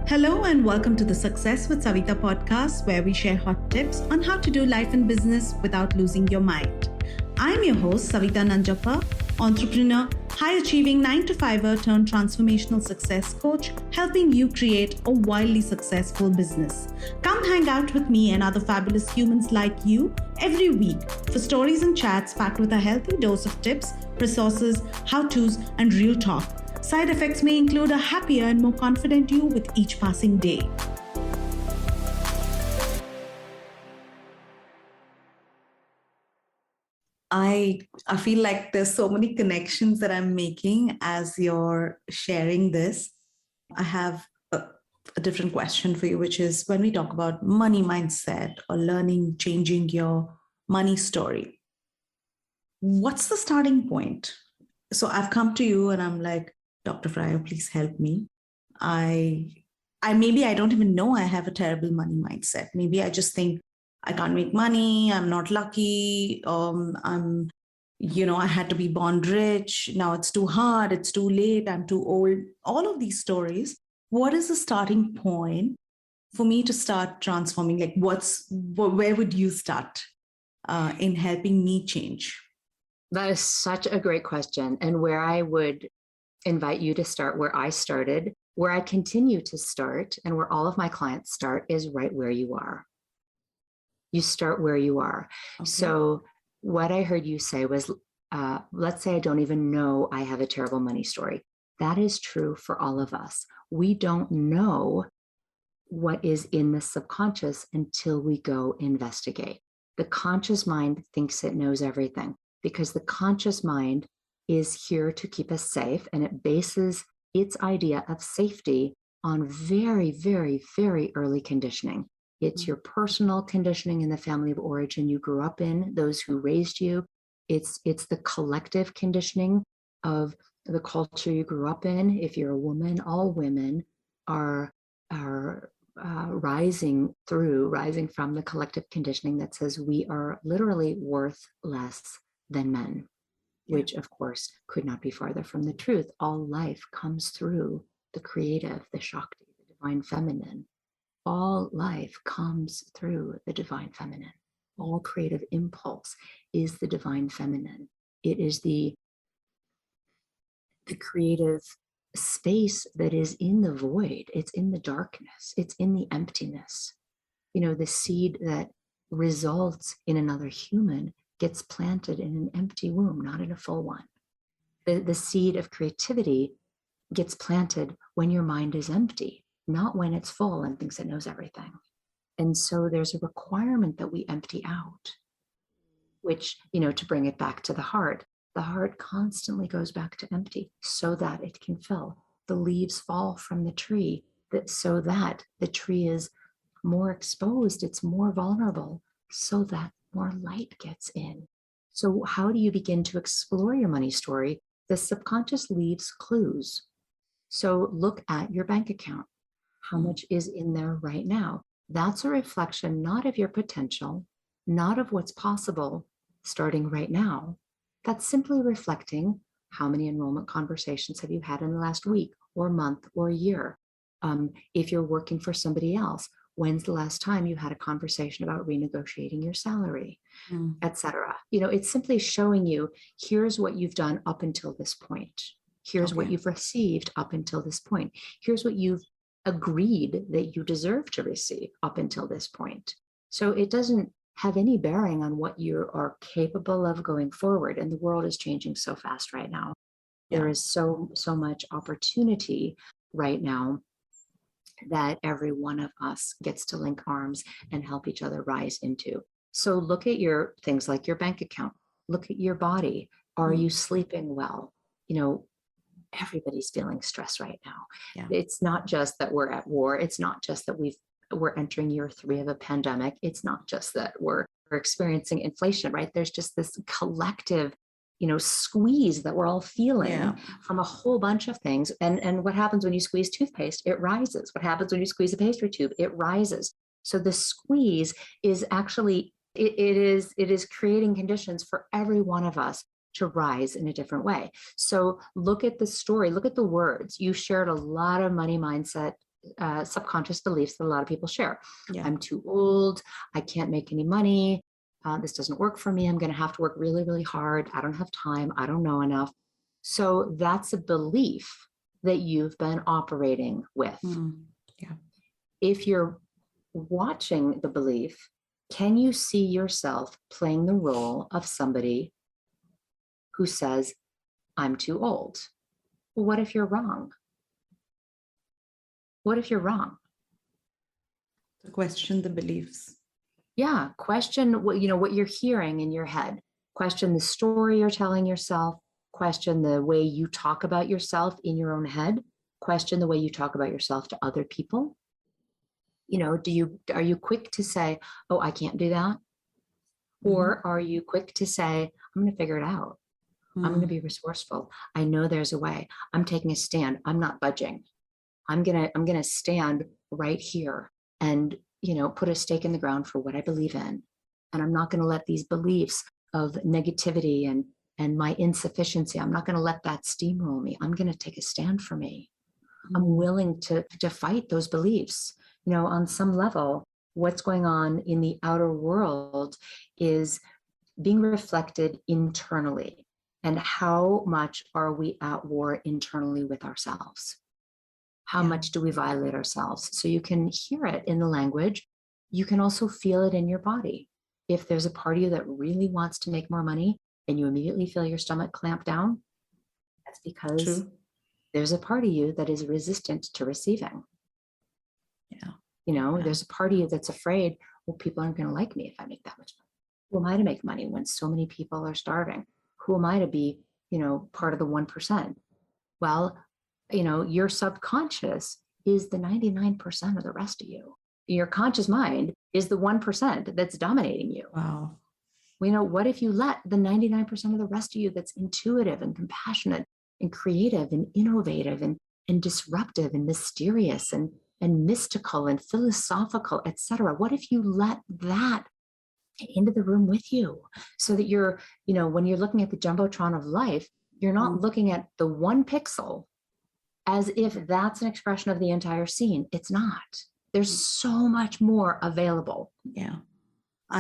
Hello and welcome to the Success with Savita podcast, where we share hot tips on how to do life and business without losing your mind. I'm your host, Savita Nanjappa, entrepreneur, high-achieving 9-to-5er turned transformational success coach, helping you create a wildly successful business. Come hang out with me and other fabulous humans like you every week for stories and chats packed with a healthy dose of tips, resources, how-tos, and real talk. Side effects may include a happier and more confident you with each passing day. I feel like there's so many connections that I'm making as you're sharing this. I have a different question for you, which is when we talk about money mindset or learning, changing your money story, what's the starting point? So I've come to you and I'm like, Dr. Fryer, please help me. I maybe I don't even know I have a terrible money mindset. Maybe I just think I can't make money. I'm not lucky. I had to be born rich. Now it's too hard. It's too late. I'm too old. All of these stories. What is the starting point for me to start transforming? Like where would you start in helping me change? That is such a great question. And where I would invite you to start where I started, where I continue to start, and where all of my clients start is right where you are. You start where you are. Okay. So what I heard you say was, let's say I don't even know I have a terrible money story. That is true for all of us. We don't know what is in the subconscious until we go investigate. The conscious mind thinks it knows everything because the conscious mind is here to keep us safe, and it bases its idea of safety on very, very, very early conditioning. It's your personal conditioning in the family of origin you grew up in, those who raised you. It's the collective conditioning of the culture you grew up in. If you're a woman, all women are rising from the collective conditioning that says we are literally worth less than men. Which of course could not be farther from the truth. All life comes through the creative, the Shakti, the divine feminine. All life comes through the divine feminine. All creative impulse is the divine feminine. It is the creative space that is in the void. It's in the darkness. It's in the emptiness. The seed that results in another human gets planted in an empty womb, not in a full one. The seed of creativity gets planted when your mind is empty, not when it's full and thinks it knows everything. And so there's a requirement that we empty out, which, to bring it back to the heart constantly goes back to empty so that it can fill. The leaves fall from the tree so that the tree is more exposed, it's more vulnerable, so that more light gets in. So how do you begin to explore your money story? The subconscious leaves clues. So look at your bank account. How much is in there right now? That's a reflection not of your potential, not of what's possible starting right now. That's simply reflecting how many enrollment conversations have you had in the last week or month or year. If you're working for somebody else, when's the last time you had a conversation about renegotiating your salary, etc.? It's simply showing you, here's what you've done up until this point. Here's what you've received up until this point. Here's what you've agreed that you deserve to receive up until this point. So it doesn't have any bearing on what you are capable of going forward. And the world is changing so fast right now. Yeah. There is so much opportunity right now that every one of us gets to link arms and help each other rise into. So look at your things like your bank account. Look at your body. Are you sleeping well? Everybody's feeling stress right now. Yeah. It's not just that we're at war. It's not just that we're entering year 3 of a pandemic. It's not just that we're experiencing inflation, right? There's just this collective squeeze that we're all feeling from a whole bunch of things. And what happens when you squeeze toothpaste? It rises. What happens when you squeeze a pastry tube? It rises. So the squeeze is actually, it is creating conditions for every one of us to rise in a different way. So look at the story, look at the words. You shared a lot of money mindset subconscious beliefs that a lot of people share. Yeah. I'm too old. I can't make any money. This doesn't work for me. I'm going to have to work really, really hard. I don't have time. I don't know enough. So that's a belief that you've been operating with. Yeah. If you're watching the belief, can you see yourself playing the role of somebody who says, I'm too old? Well, what if you're wrong? What if you're wrong? To question the beliefs. Yeah, question what you're hearing in your head. Question the story you're telling yourself. Question the way you talk about yourself in your own head. Question the way you talk about yourself to other people. Are you quick to say, oh, I can't do that? Or are you quick to say, I'm going to figure it out. I'm going to be resourceful. I know there's a way. I'm taking a stand. I'm not budging. I'm going to stand right here and, put a stake in the ground for what I believe in. And I'm not going to let these beliefs of negativity and my insufficiency, I'm not going to let that steamroll me. I'm going to take a stand for me. I'm willing to fight those beliefs. On some level, what's going on in the outer world is being reflected internally. And how much are we at war internally with ourselves? How much do we violate ourselves? So you can hear it in the language. You can also feel it in your body. If there's a part of you that really wants to make more money and you immediately feel your stomach clamp down, that's because there's a part of you that is resistant to receiving. There's a part of you that's afraid, well, people aren't going to like me if I make that much money. Who am I to make money when so many people are starving? Who am I to be, part of the 1%? Well, your subconscious is the 99% of the rest of you. Your conscious mind is the 1% that's dominating you. Wow. What if you let the 99% of the rest of you that's intuitive and compassionate and creative and innovative and disruptive and mysterious and mystical and philosophical, etc. What if you let that into the room with you so that you're, when you're looking at the Jumbotron of life, you're not looking at the one pixel as if that's an expression of the entire scene. It's not. There's so much more available. Yeah.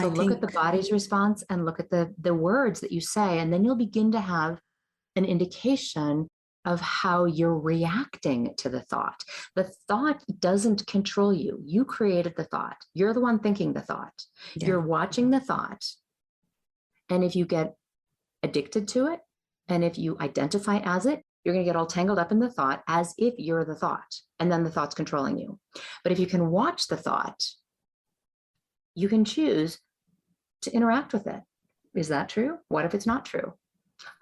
So look at the body's response and look at the words that you say, and then you'll begin to have an indication of how you're reacting to the thought. The thought doesn't control you. You created the thought. You're the one thinking the thought. You're watching the thought. And if you get addicted to it, and if you identify as it, you're going to get all tangled up in the thought as if you're the thought. And then the thought's controlling you. But if you can watch the thought, you can choose to interact with it. Is that true? What if it's not true?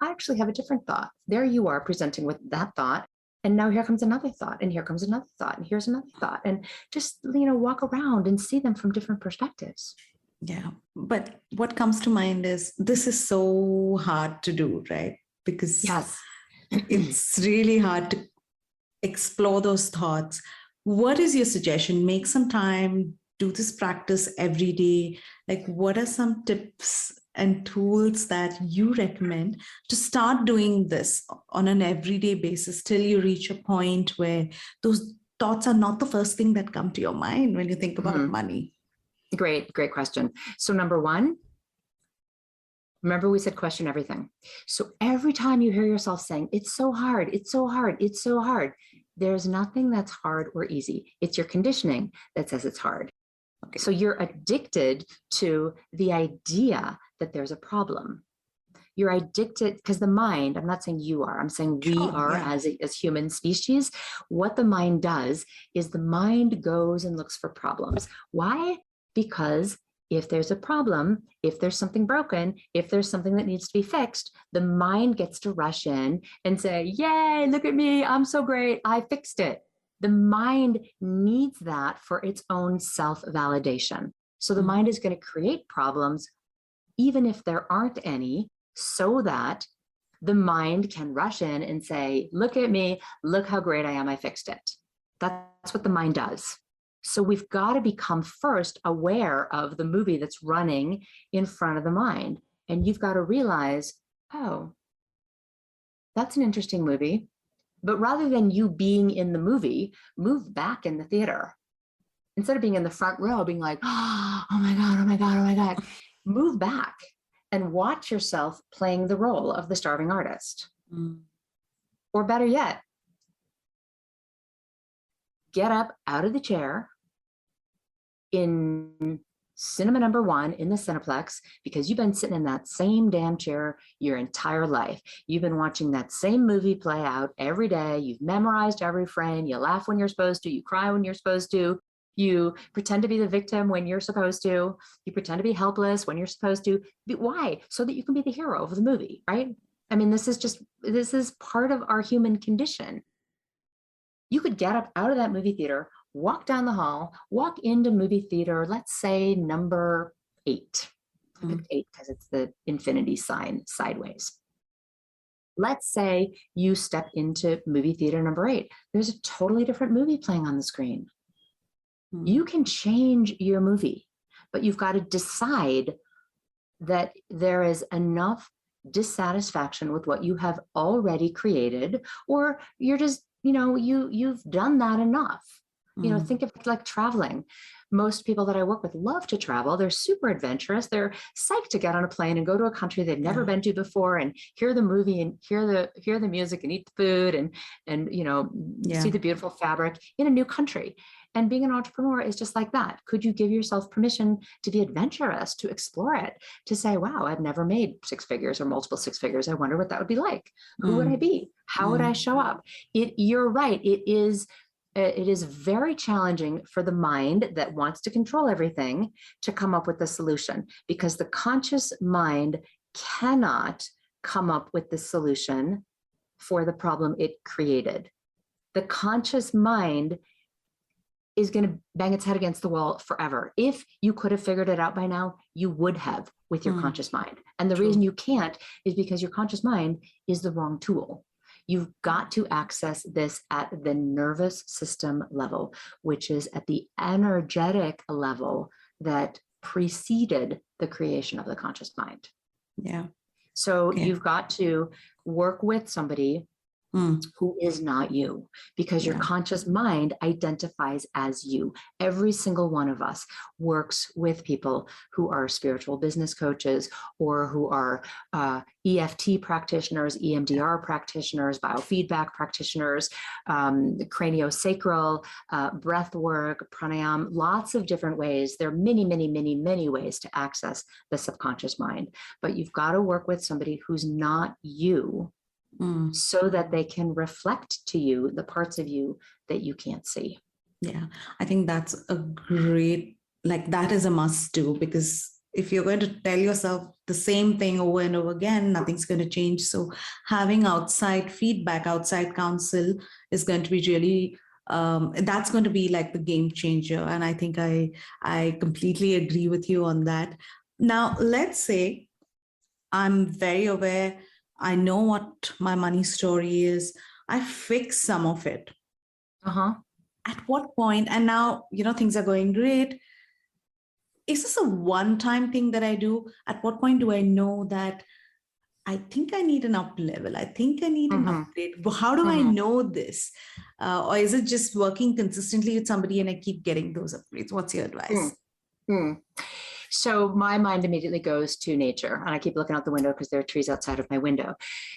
I actually have a different thought. There you are presenting with that thought. And now here comes another thought, and here comes another thought, and here's another thought. And just, walk around and see them from different perspectives. Yeah. But what comes to mind is this is so hard to do, right? Because it's really hard to explore those thoughts. What is your suggestion? Make some time, do this practice every day. Like, what are some tips and tools that you recommend to start doing this on an everyday basis till you reach a point where those thoughts are not the first thing that come to your mind when you think about money? Great question. So number one, remember we said question everything. So every time you hear yourself saying, it's so hard, it's so hard, it's so hard, there's nothing that's hard or easy. It's your conditioning that says it's hard. Okay. So you're addicted to the idea that there's a problem. You're addicted because the mind, I'm not saying you are, I'm saying we are as human species. What the mind does is the mind goes and looks for problems. Why? Because if there's a problem, if there's something broken, if there's something that needs to be fixed, the mind gets to rush in and say, yay, look at me, I'm so great, I fixed it. The mind needs that for its own self-validation. So the mind is going to create problems, even if there aren't any, so that the mind can rush in and say, look at me, look how great I am, I fixed it. That's what the mind does. So we've got to become first aware of the movie that's running in front of the mind. And you've got to realize, oh, that's an interesting movie. But rather than you being in the movie, move back in the theater. Instead of being in the front row, being like, oh my God, oh my God, oh my God, move back and watch yourself playing the role of the starving artist. Mm. Or better yet, get up out of the chair in cinema number 1 in the Cineplex, because you've been sitting in that same damn chair your entire life. You've been watching that same movie play out every day. You've memorized every frame. You laugh when you're supposed to. You cry when you're supposed to. You pretend to be the victim when you're supposed to. You pretend to be helpless when you're supposed to. Why? So that you can be the hero of the movie, right? I mean, this is part of our human condition. You could get up out of that movie theater, walk down the hall, walk into movie theater, let's say number 8. I picked 8 because it's the infinity sign sideways. Let's say you step into movie theater number 8. There's a totally different movie playing on the screen. You can change your movie, but you've got to decide that there is enough dissatisfaction with what you have already created, or you're just, you've done that enough. Think of it like traveling. Most people that I work with love to travel. They're super adventurous. They're psyched to get on a plane and go to a country they've never been to before and hear the movie and hear the music and eat the food and see the beautiful fabric in a new country. And being an entrepreneur is just like that. Could you give yourself permission to be adventurous, to explore it, to say, wow, I've never made 6 figures or multiple 6 figures. I wonder what that would be like. Who would I be? How would I show up? You're right. It is very challenging for the mind that wants to control everything to come up with the solution, because the conscious mind cannot come up with the solution for the problem it created. The conscious mind is going to bang its head against the wall forever. If you could have figured it out by now, you would have with your conscious mind. And the reason you can't is because your conscious mind is the wrong tool. You've got to access this at the nervous system level, which is at the energetic level that preceded the creation of the conscious mind. Yeah. So you've got to work with somebody who is not you, because your conscious mind identifies as you. Every single one of us works with people who are spiritual business coaches, or who are EFT practitioners, EMDR practitioners, biofeedback practitioners, craniosacral, breath work, pranayama, lots of different ways. There are many, many, many, many ways to access the subconscious mind, but you've got to work with somebody who's not you, so that they can reflect to you the parts of you that you can't see. Yeah, I think that's a great, that is a must do, because if you're going to tell yourself the same thing over and over again, nothing's going to change. So having outside feedback, outside counsel is going to be really, that's going to be like the game changer. And I think I completely agree with you on that. Now, let's say I'm very aware, I know what my money story is. I fix some of it. At what point, and now, things are going great. Is this a one-time thing that I do? At what point do I know that I think I need an up level? I think I need an upgrade. How do I know this? Or is it just working consistently with somebody and I keep getting those upgrades? What's your advice? So my mind immediately goes to nature, and I keep looking out the window because there are trees outside of my window.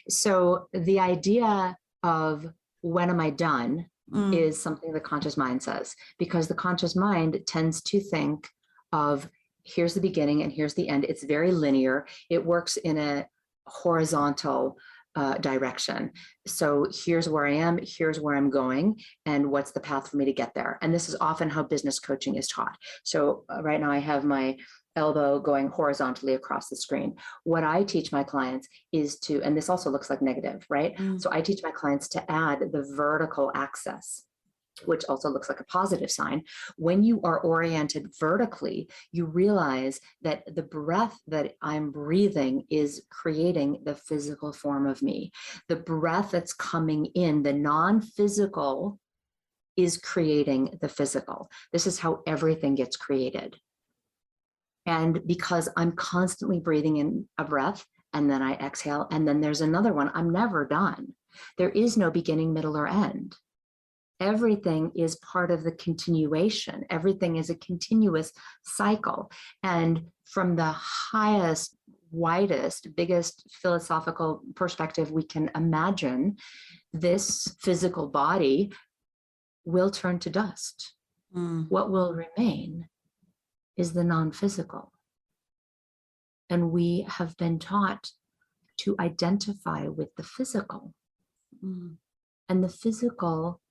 So the idea of when am I done is something the conscious mind says, because the conscious mind tends to think of here's the beginning and here's the end. It's very linear. It works in a horizontal direction. So here's where I am, here's where I'm going, and what's the path for me to get there. And this is often how business coaching is taught. So right now I have my elbow going horizontally across the screen. What I teach my clients is to, and this also looks like negative, right? So I teach my clients to add the vertical axis, which also looks like a positive sign. When you are oriented vertically, you realize that the breath that I'm breathing is creating the physical form of me. The breath that's coming in, the non-physical, is creating the physical. This is how everything gets created. And because I'm constantly breathing in a breath, and then I exhale, and then there's another one, I'm never done. There is no beginning, middle, or end. Everything is part of the continuation. Everything is a continuous cycle. And from the highest, widest, biggest philosophical perspective we can imagine, this physical body will turn to dust. What will remain is the non-physical. And we have been taught to identify with the physical. And the physical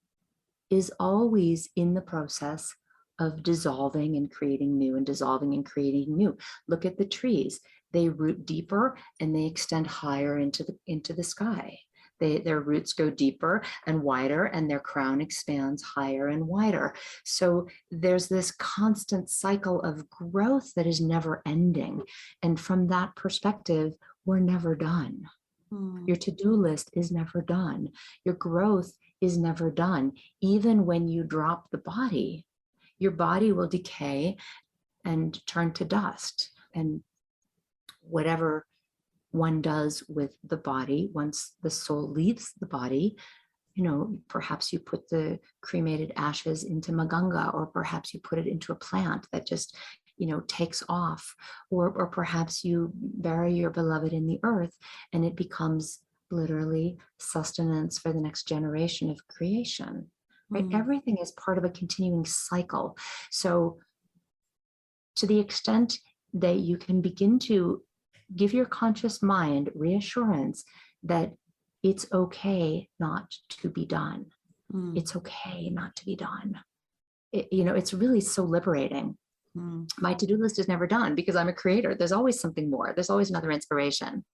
is always in the process of dissolving and creating new, and dissolving and creating new. Look at the trees. They root deeper and they extend higher into the sky. Their roots go deeper and wider, and their crown expands higher and wider. So there's this constant cycle of growth that is never ending. And from that perspective, we're never done. Your to-do list is never done. Your growth is never done. Even when you drop the body, your body will decay and turn to dust. And whatever one does with the body, once the soul leaves the body, perhaps you put the cremated ashes into Maganga, or perhaps you put it into a plant that just, takes off, or perhaps you bury your beloved in the earth and it becomes literally sustenance for the next generation of creation, right? Everything is part of a continuing cycle. So to the extent that you can begin to give your conscious mind reassurance that it's okay not to be done. It's okay not to be done. It's really so liberating. My to-do list is never done because I'm a creator. There's always something more. There's always another inspiration.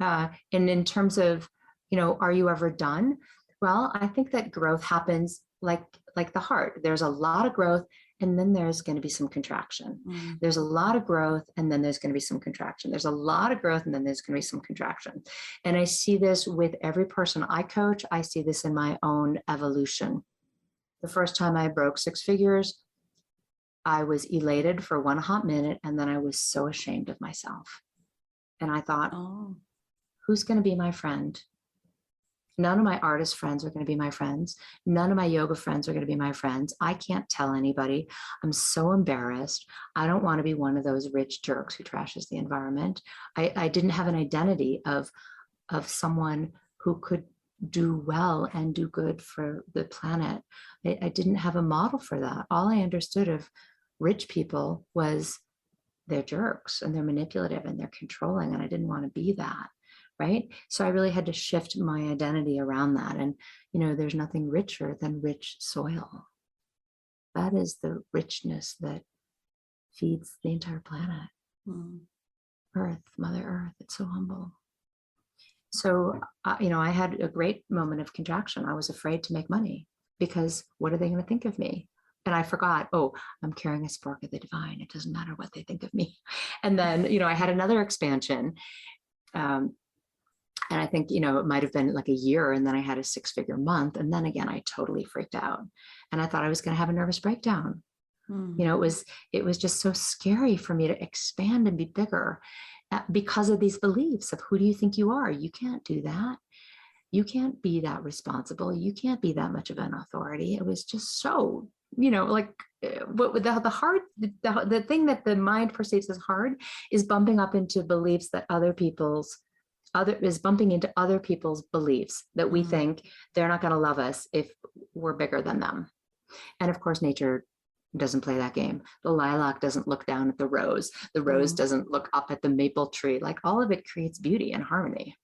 And in terms of, are you ever done? Well, I think that growth happens like the heart. There's a lot of growth, and then there's going to be some contraction. There's a lot of growth, and then there's going to be some contraction. There's a lot of growth, and then there's going to be some contraction. And I see this with every person I coach. I see this in my own evolution. The first time I broke 6 figures, I was elated for one hot minute, and then I was so ashamed of myself. And I thought, who's going to be my friend? None of my artist friends are going to be my friends. None of my yoga friends are going to be my friends. I can't tell anybody. I'm so embarrassed. I don't want to be one of those rich jerks who trashes the environment. I didn't have an identity of someone who could do well and do good for the planet. I didn't have a model for that. All I understood of rich people was they're jerks and they're manipulative and they're controlling, and I didn't want to be that. Right? So I really had to shift my identity around that. And, there's nothing richer than rich soil. That is the richness that feeds the entire planet. Earth, Mother Earth, it's so humble. So, I had a great moment of contraction. I was afraid to make money because what are they going to think of me? And I forgot, I'm carrying a spark of the divine. It doesn't matter what they think of me. And then, I had another expansion. And I think, it might've been like a year, and then I had a 6-figure month. And then again, I totally freaked out and I thought I was going to have a nervous breakdown. It was just so scary for me to expand and be bigger because of these beliefs of who do you think you are? You can't do that. You can't be that responsible. You can't be that much of an authority. It was just so, the thing that the mind perceives as hard is bumping up into beliefs that bumping into other people's beliefs that we think they're not going to love us if we're bigger than them. And of course, nature doesn't play that game. The lilac doesn't look down at the rose. The rose doesn't look up at the maple tree. Like, all of it creates beauty and harmony.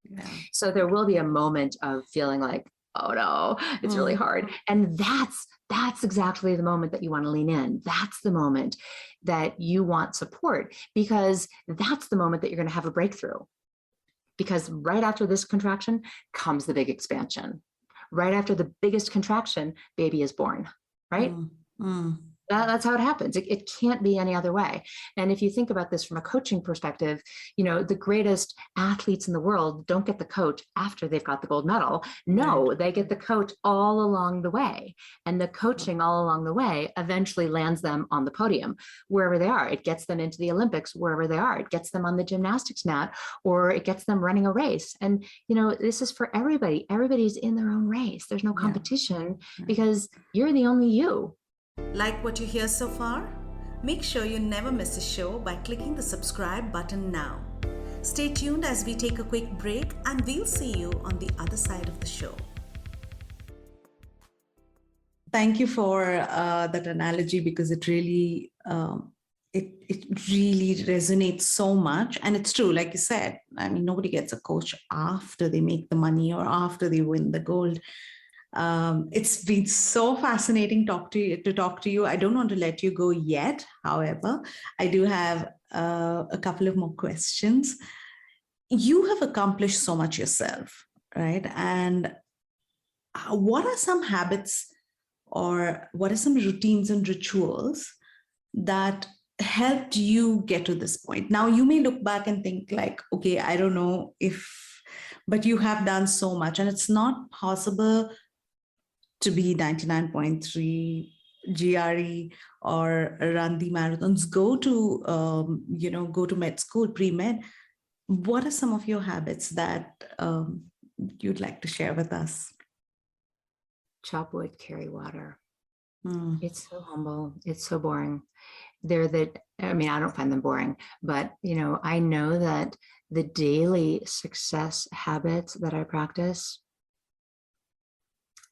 Yeah. So there will be a moment of feeling like, oh no, it's really hard. And that's exactly the moment that you want to lean in. That's the moment that you want support, because that's the moment that you're going to have a breakthrough. Because right after this contraction comes the big expansion. Right after the biggest contraction, baby is born, right? That's how it happens. It can't be any other way. And if you think about this from a coaching perspective, you know, the greatest athletes in the world don't get the coach after they've got the gold medal. No, Right. they get the coach all along the way. And the coaching all along the way eventually lands them on the podium, wherever they are. It gets them into the Olympics, wherever they are. It gets them on the gymnastics mat, or it gets them running a race. And, you know, this is for everybody. Everybody's in their own race. There's no Yeah. competition Right. because you're the only you. Like what you hear so far? Make sure you never miss a show by clicking the subscribe button now. Stay tuned as we take a quick break, and we'll see you on the other side of the show. Thank you for that analogy, because it really it really resonates so much. And it's true, like you said, I mean, nobody gets a coach after they make the money or after they win the gold. It's been so fascinating to talk to you. I don't want to let you go yet. However, I do have a couple of more questions. You have accomplished so much yourself, right? And what are some habits, or what are some routines and rituals that helped you get to this point? Now, you may look back and think like, okay, I don't know if, but you have done so much, and it's not possible to be 99.3 GRE or run the marathons, go to med school, pre-med. What are some of your habits that you'd like to share with us? Chop wood, carry water. Mm. It's so humble. It's so boring. I mean, I don't find them boring, but, you know, I know that the daily success habits that I practice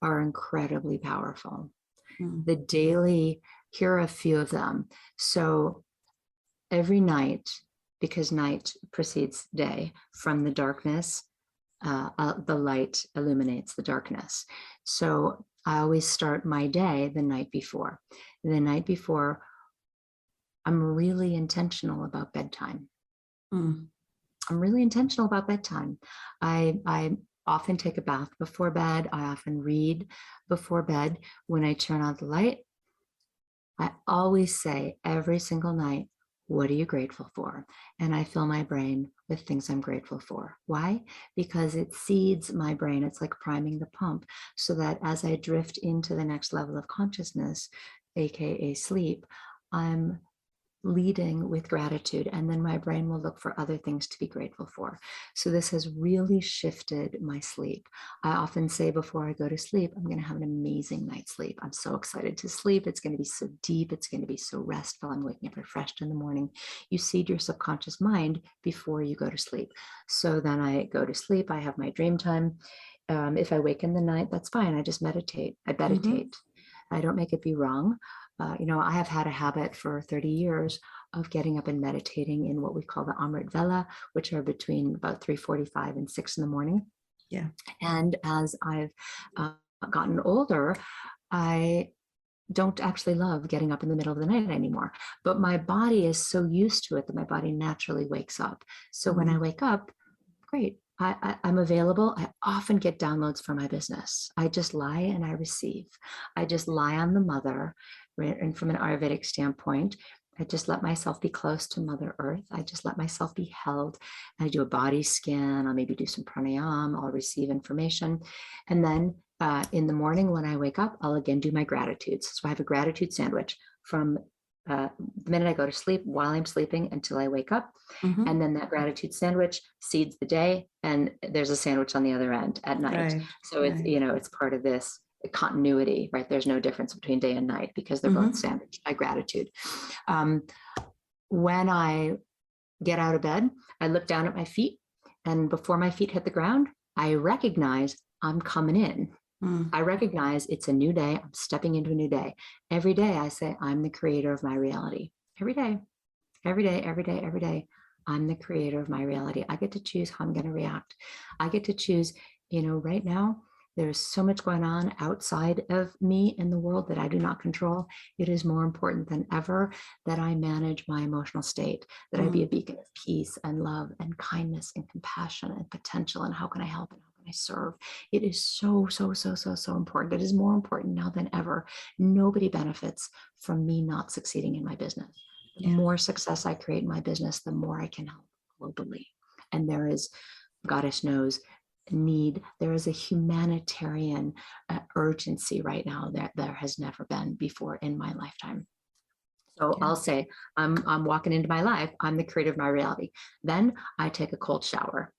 are incredibly powerful. The daily, here are a few of them. So every night, because night precedes day, from the darkness, the light illuminates the darkness. So I always start my day the night before. The night before, I'm really intentional about bedtime. I'm really intentional about bedtime. I often take a bath before bed. I often read before bed. When I turn on the light, I always say every single night, what are you grateful for? And I fill my brain with things I'm grateful for. Why? Because it seeds my brain. It's like priming the pump, so that as I drift into the next level of consciousness, AKA sleep, I'm leading with gratitude, and then my brain will look for other things to be grateful for. So this has really shifted my sleep. I often say before I go to sleep, I'm going to have an amazing night's sleep. I'm so excited to sleep. It's going to be so deep. It's going to be so restful. I'm waking up refreshed in the morning. You seed your subconscious mind before you go to sleep. So then I go to sleep. I have my dream time. If I wake in the night, that's fine. I just meditate. I meditate. I don't make it be wrong. You know, I have had a habit for 30 years of getting up and meditating in what we call the Amrit Vela, which are between about 3:45 and 6 in the morning. Yeah. And as I've gotten older, I don't actually love getting up in the middle of the night anymore, but my body is so used to it that my body naturally wakes up. So when I wake up, great. I'm available. I often get downloads for my business. I just lie and I receive. I just lie on the mother, right? And from an Ayurvedic standpoint, I just let myself be close to Mother Earth. I just let myself be held. I do a body scan. I'll maybe do some pranayama. I'll receive information. And then in the morning when I wake up, I'll again do my gratitudes. So I have a gratitude sandwich from the minute I go to sleep, while I'm sleeping, until I wake up. And then that gratitude sandwich seeds the day, and there's a sandwich on the other end at night. Right. So it's, you know, it's part of this continuity, right? There's no difference between day and night because they're both sandwiched by gratitude. When I get out of bed, I look down at my feet, and before my feet hit the ground, I recognize I'm coming in. I recognize it's a new day. I'm stepping into a new day. Every day I say, I'm the creator of my reality. Every day, every day, every day, every day, I'm the creator of my reality. I get to choose how I'm going to react. I get to choose, you know, right now, there's so much going on outside of me in the world that I do not control. It is more important than ever that I manage my emotional state, that I be a beacon of peace and love and kindness and compassion and potential. And how can I help? And how can I serve. It is so, so, so, so, so important. It is more important now than ever. Nobody benefits from me not succeeding in my business. The more success I create in my business, the more I can help globally. And there is, Goddess knows, need. There is a humanitarian urgency right now that there has never been before in my lifetime. So I'll say, I'm walking into my life. I'm the creator of my reality. Then I take a cold shower.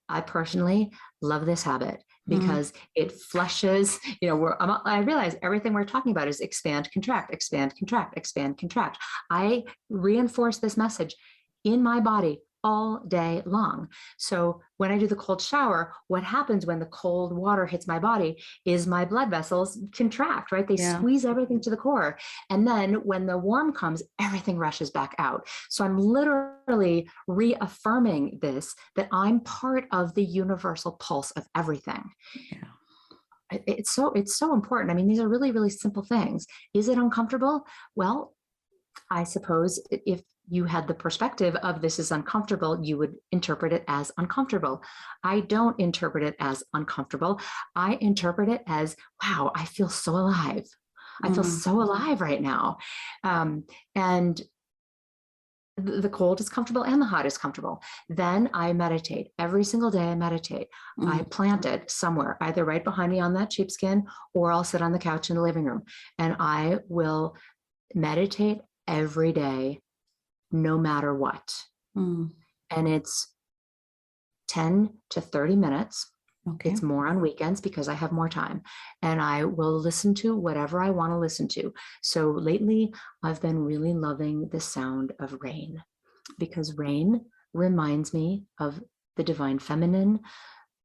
I personally love this habit because it flushes, I realize everything we're talking about is expand, contract, expand, contract, expand, contract. I reinforce this message in my body all day long. So when I do the cold shower, what happens when the cold water hits my body is my blood vessels contract, right? They squeeze everything to the core. And then when the warm comes, everything rushes back out. So I'm literally reaffirming this, that I'm part of the universal pulse of everything. Yeah. It's so important. I mean, these are really, really simple things. Is it uncomfortable? Well, I suppose if you had the perspective of this is uncomfortable, you would interpret it as uncomfortable. I don't interpret it as uncomfortable. I interpret it as, wow, I feel so alive. I feel so alive right now. And the cold is comfortable and the hot is comfortable. Then I meditate. Every single day I meditate. I plant it somewhere, either right behind me on that sheepskin, or I'll sit on the couch in the living room. And I will meditate every day, no matter what. And it's 10 to 30 minutes. Okay. It's more on weekends because I have more time, and I will listen to whatever I want to listen to. So lately I've been really loving the sound of rain, because rain reminds me of the divine feminine.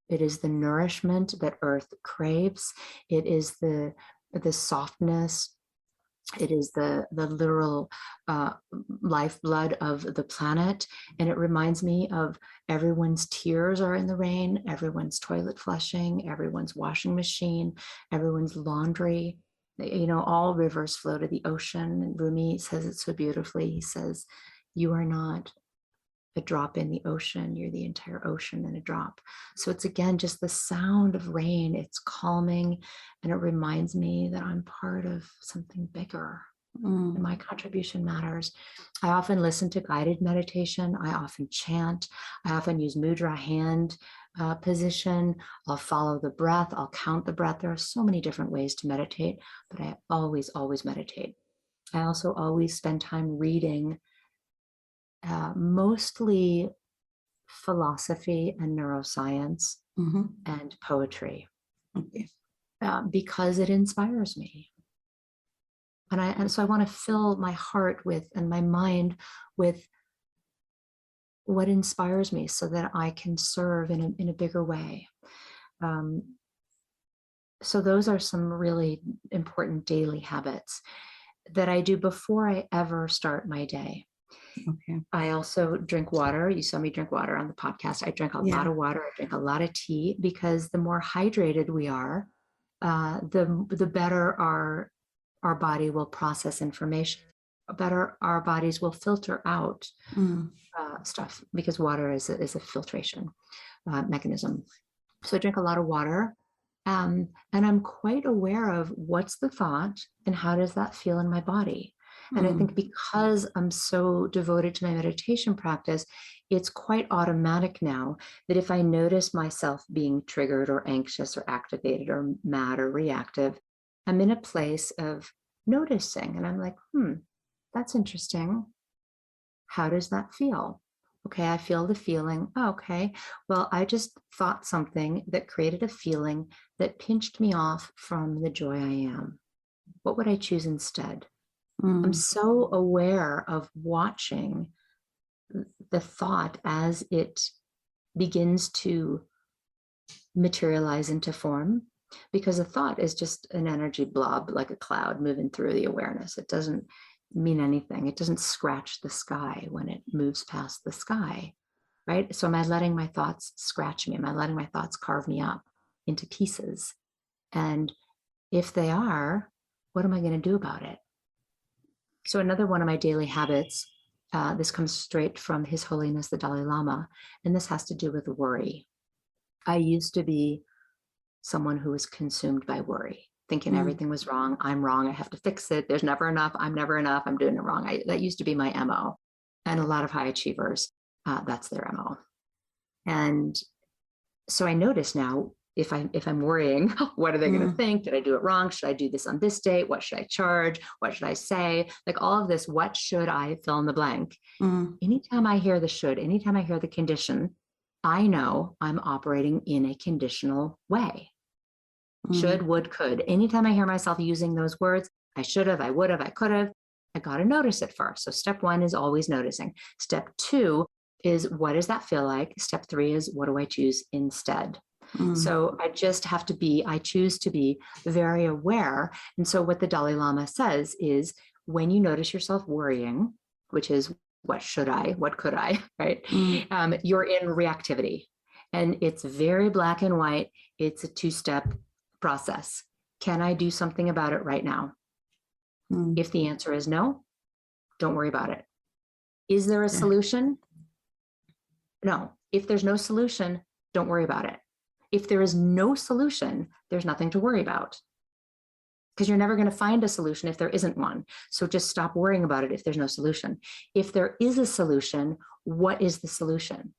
It is the nourishment that earth craves. It is the softness. It is the literal lifeblood of the planet. And it reminds me of everyone's tears are in the rain, everyone's toilet flushing, everyone's washing machine, everyone's laundry. All rivers flow to the ocean. And Rumi says it so beautifully. He says, you are not a drop in the ocean, you're the entire ocean in a drop. So it's, again, just the sound of rain. It's calming, and it reminds me that I'm part of something bigger, and my contribution matters. I often listen to guided meditation. I often chant. I often use mudra, hand position. I'll follow the breath. I'll count the breath. There are so many different ways to meditate, but I always, always meditate. I also always spend time reading mostly philosophy and neuroscience and poetry, because it inspires me. And so I want to fill my heart with, and my mind with, what inspires me so that I can serve in a bigger way. So those are some really important daily habits that I do before I ever start my day. Okay. I also drink water. You saw me drink water on the podcast. I drink a lot of water. I drink a lot of tea, because the more hydrated we are, the better our body will process information. Better our bodies will filter out stuff, because water is a filtration mechanism. So I drink a lot of water, and I'm quite aware of what's the thought and how does that feel in my body. And I think because I'm so devoted to my meditation practice, it's quite automatic now that if I notice myself being triggered or anxious or activated or mad or reactive, I'm in a place of noticing. And I'm like, that's interesting. How does that feel? Okay, I feel the feeling. Oh, okay, well, I just thought something that created a feeling that pinched me off from the joy I am. What would I choose instead? I'm so aware of watching the thought as it begins to materialize into form, because a thought is just an energy blob, like a cloud moving through the awareness. It doesn't mean anything. It doesn't scratch the sky when it moves past the sky, right? So am I letting my thoughts scratch me? Am I letting my thoughts carve me up into pieces? And if they are, what am I going to do about it? So another one of my daily habits, this comes straight from His Holiness the Dalai Lama, and this has to do with worry. I used to be someone who is consumed by worry, thinking Mm. everything was wrong. I'm wrong. I have to fix it. There's never enough. I'm never enough. I'm doing it wrong. That used to be my MO. And a lot of high achievers, that's their MO. And so I notice now, if I'm worrying, what are they going to think? Did I do it wrong? Should I do this on this date? What should I charge? What should I say? Like all of this, what should I fill in the blank? Anytime I hear the should, anytime I hear the condition, I know I'm operating in a conditional way. Should, would, could. Anytime I hear myself using those words, I should have, I would have, I could have, I got to notice it first. So step 1 is always noticing. Step 2 is, what does that feel like? Step 3 is, what do I choose instead? So I choose to be very aware. And so what the Dalai Lama says is, when you notice yourself worrying, which is, what should I, what could I, right? You're in reactivity, and it's very black and white. It's a 2-step process. Can I do something about it right now? If the answer is no, don't worry about it. Is there a solution? No. If there's no solution, don't worry about it. If there is no solution, there's nothing to worry about, because you're never going to find a solution if there isn't one. So just stop worrying about it if there's no solution. If there is a solution, what is the solution?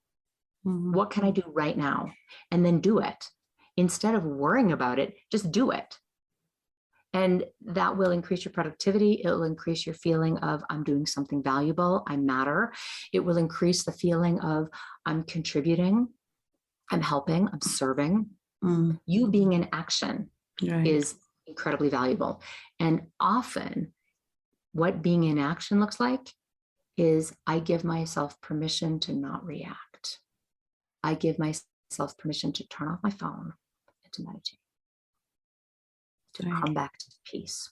What can I do right now? And then do it. Instead of worrying about it, just do it. And that will increase your productivity. It will increase your feeling of, I'm doing something valuable, I matter. It will increase the feeling of, I'm contributing, I'm helping, I'm serving. You being in action is incredibly valuable. And often what being in action looks like is, I give myself permission to not react. I give myself permission to turn off my phone and to meditate, to come back to peace.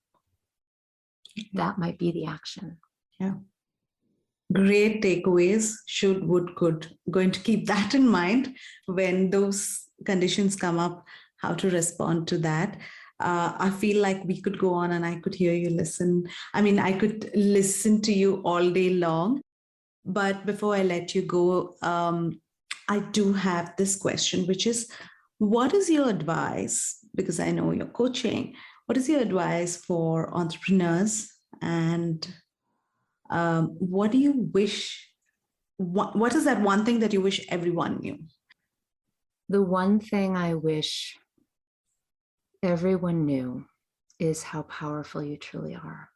That might be the action. Yeah. Great takeaways. Should, would, could. Going to keep that in mind when those conditions come up, how to respond to that. I feel like we could go on and I could hear you listen. I mean, I could listen to you all day long. But before I let you go, I do have this question, which is, what is your advice? Because I know you're coaching. What is your advice for entrepreneurs? And what do you wish? What is that one thing that you wish everyone knew? The one thing I wish everyone knew is how powerful you truly are.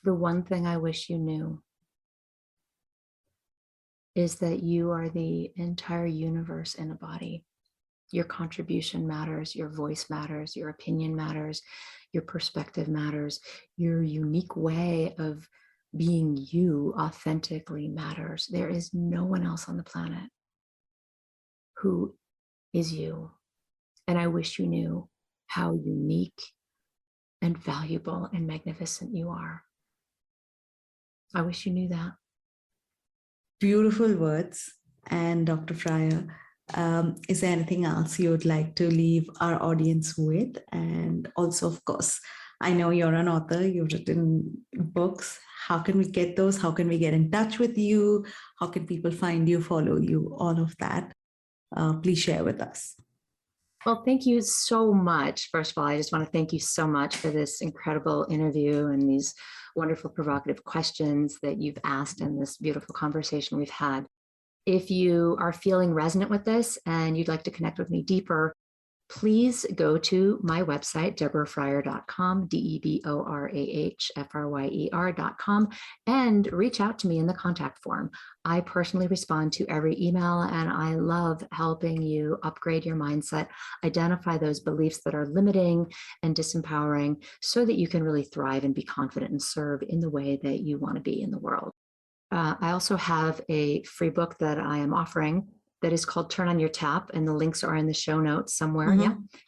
The one thing I wish you knew is that you are the entire universe in a body. Your contribution matters, your voice matters, your opinion matters, your perspective matters, your unique way of being you authentically matters. There is no one else on the planet who is you. And I wish you knew how unique and valuable and magnificent you are. I wish you knew that. Beautiful words. And Dr. Fryer, is there anything else you would like to leave our audience with? And also, of course, I know you're an author, you've written books. How can we get those? How can we get in touch with you? How can people find you, follow you, all of that? Please share with us. Well, thank you so much. First of all, I just want to thank you so much for this incredible interview and these wonderful provocative questions that you've asked and this beautiful conversation we've had. If you are feeling resonant with this and you'd like to connect with me deeper, please go to my website, deborahfryer.com, DeborahFryer.com, and reach out to me in the contact form. I personally respond to every email, and I love helping you upgrade your mindset, identify those beliefs that are limiting and disempowering so that you can really thrive and be confident and serve in the way that you want to be in the world. I also have a free book that I am offering that is called Turn on Your Tap, and the links are in the show notes somewhere.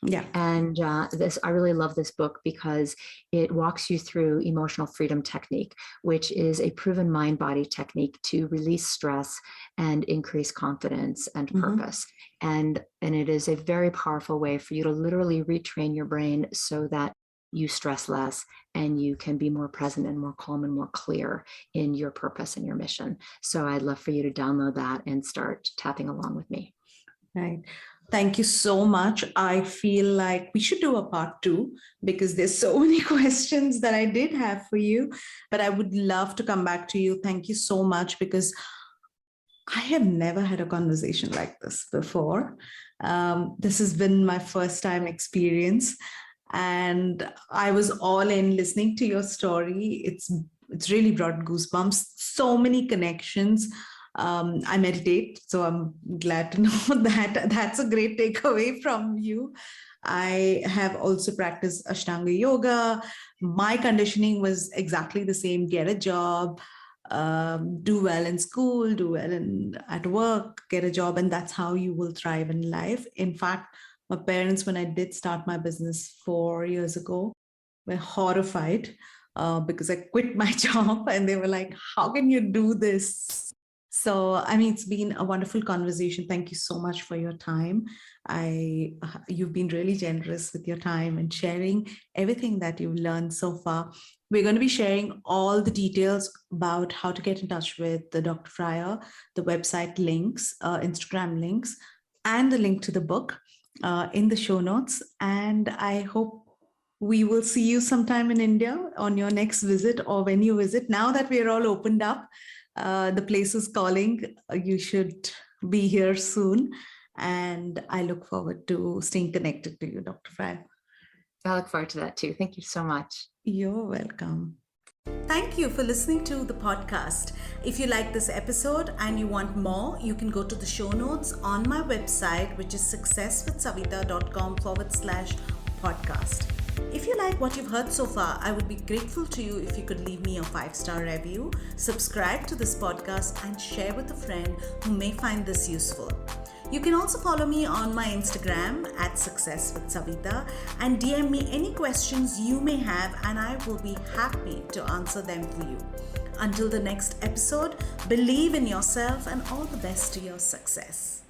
Yeah. And I really love this book because it walks you through emotional freedom technique, which is a proven mind-body technique to release stress and increase confidence and purpose. And it is a very powerful way for you to literally retrain your brain so that you stress less and you can be more present and more calm and more clear in your purpose and your mission. So I'd love for you to download that and start tapping along with me. Right. Thank you so much. I feel like we should do a part 2 because there's so many questions that I did have for you, but I would love to come back to you. Thank you so much because I have never had a conversation like this before. This has been my first time experience, and I was all in listening to your story. It's really brought goosebumps. So many connections. I meditate, so I'm glad to know that that's a great takeaway from you. I have also practiced Ashtanga yoga. My conditioning was exactly the same: get a job, do well in school, do well at work, get a job, and that's how you will thrive in life. In fact, my parents, when I did start my business 4 years ago, were horrified because I quit my job, and they were like, "How can you do this?" So, I mean, it's been a wonderful conversation. Thank you so much for your time. You've been really generous with your time and sharing everything that you've learned so far. We're going to be sharing all the details about how to get in touch with the Dr. Fryer, the website links, Instagram links, and the link to the book in the show notes. And I hope we will see you sometime in India on your next visit, or when you visit. Now that we're all opened up, the place is calling. You should be here soon. And I look forward to staying connected to you, Dr. Fryer. I look forward to that too. Thank you so much. You're welcome. Thank you for listening to the podcast. If you like this episode and you want more, you can go to the show notes on my website, which is successwithsavita.com/podcast. If you like what you've heard so far, I would be grateful to you if you could leave me a 5-star review, subscribe to this podcast, and share with a friend who may find this useful. You can also follow me on my Instagram at successwithsavita and DM me any questions you may have, and I will be happy to answer them for you. Until the next episode, believe in yourself and all the best to your success.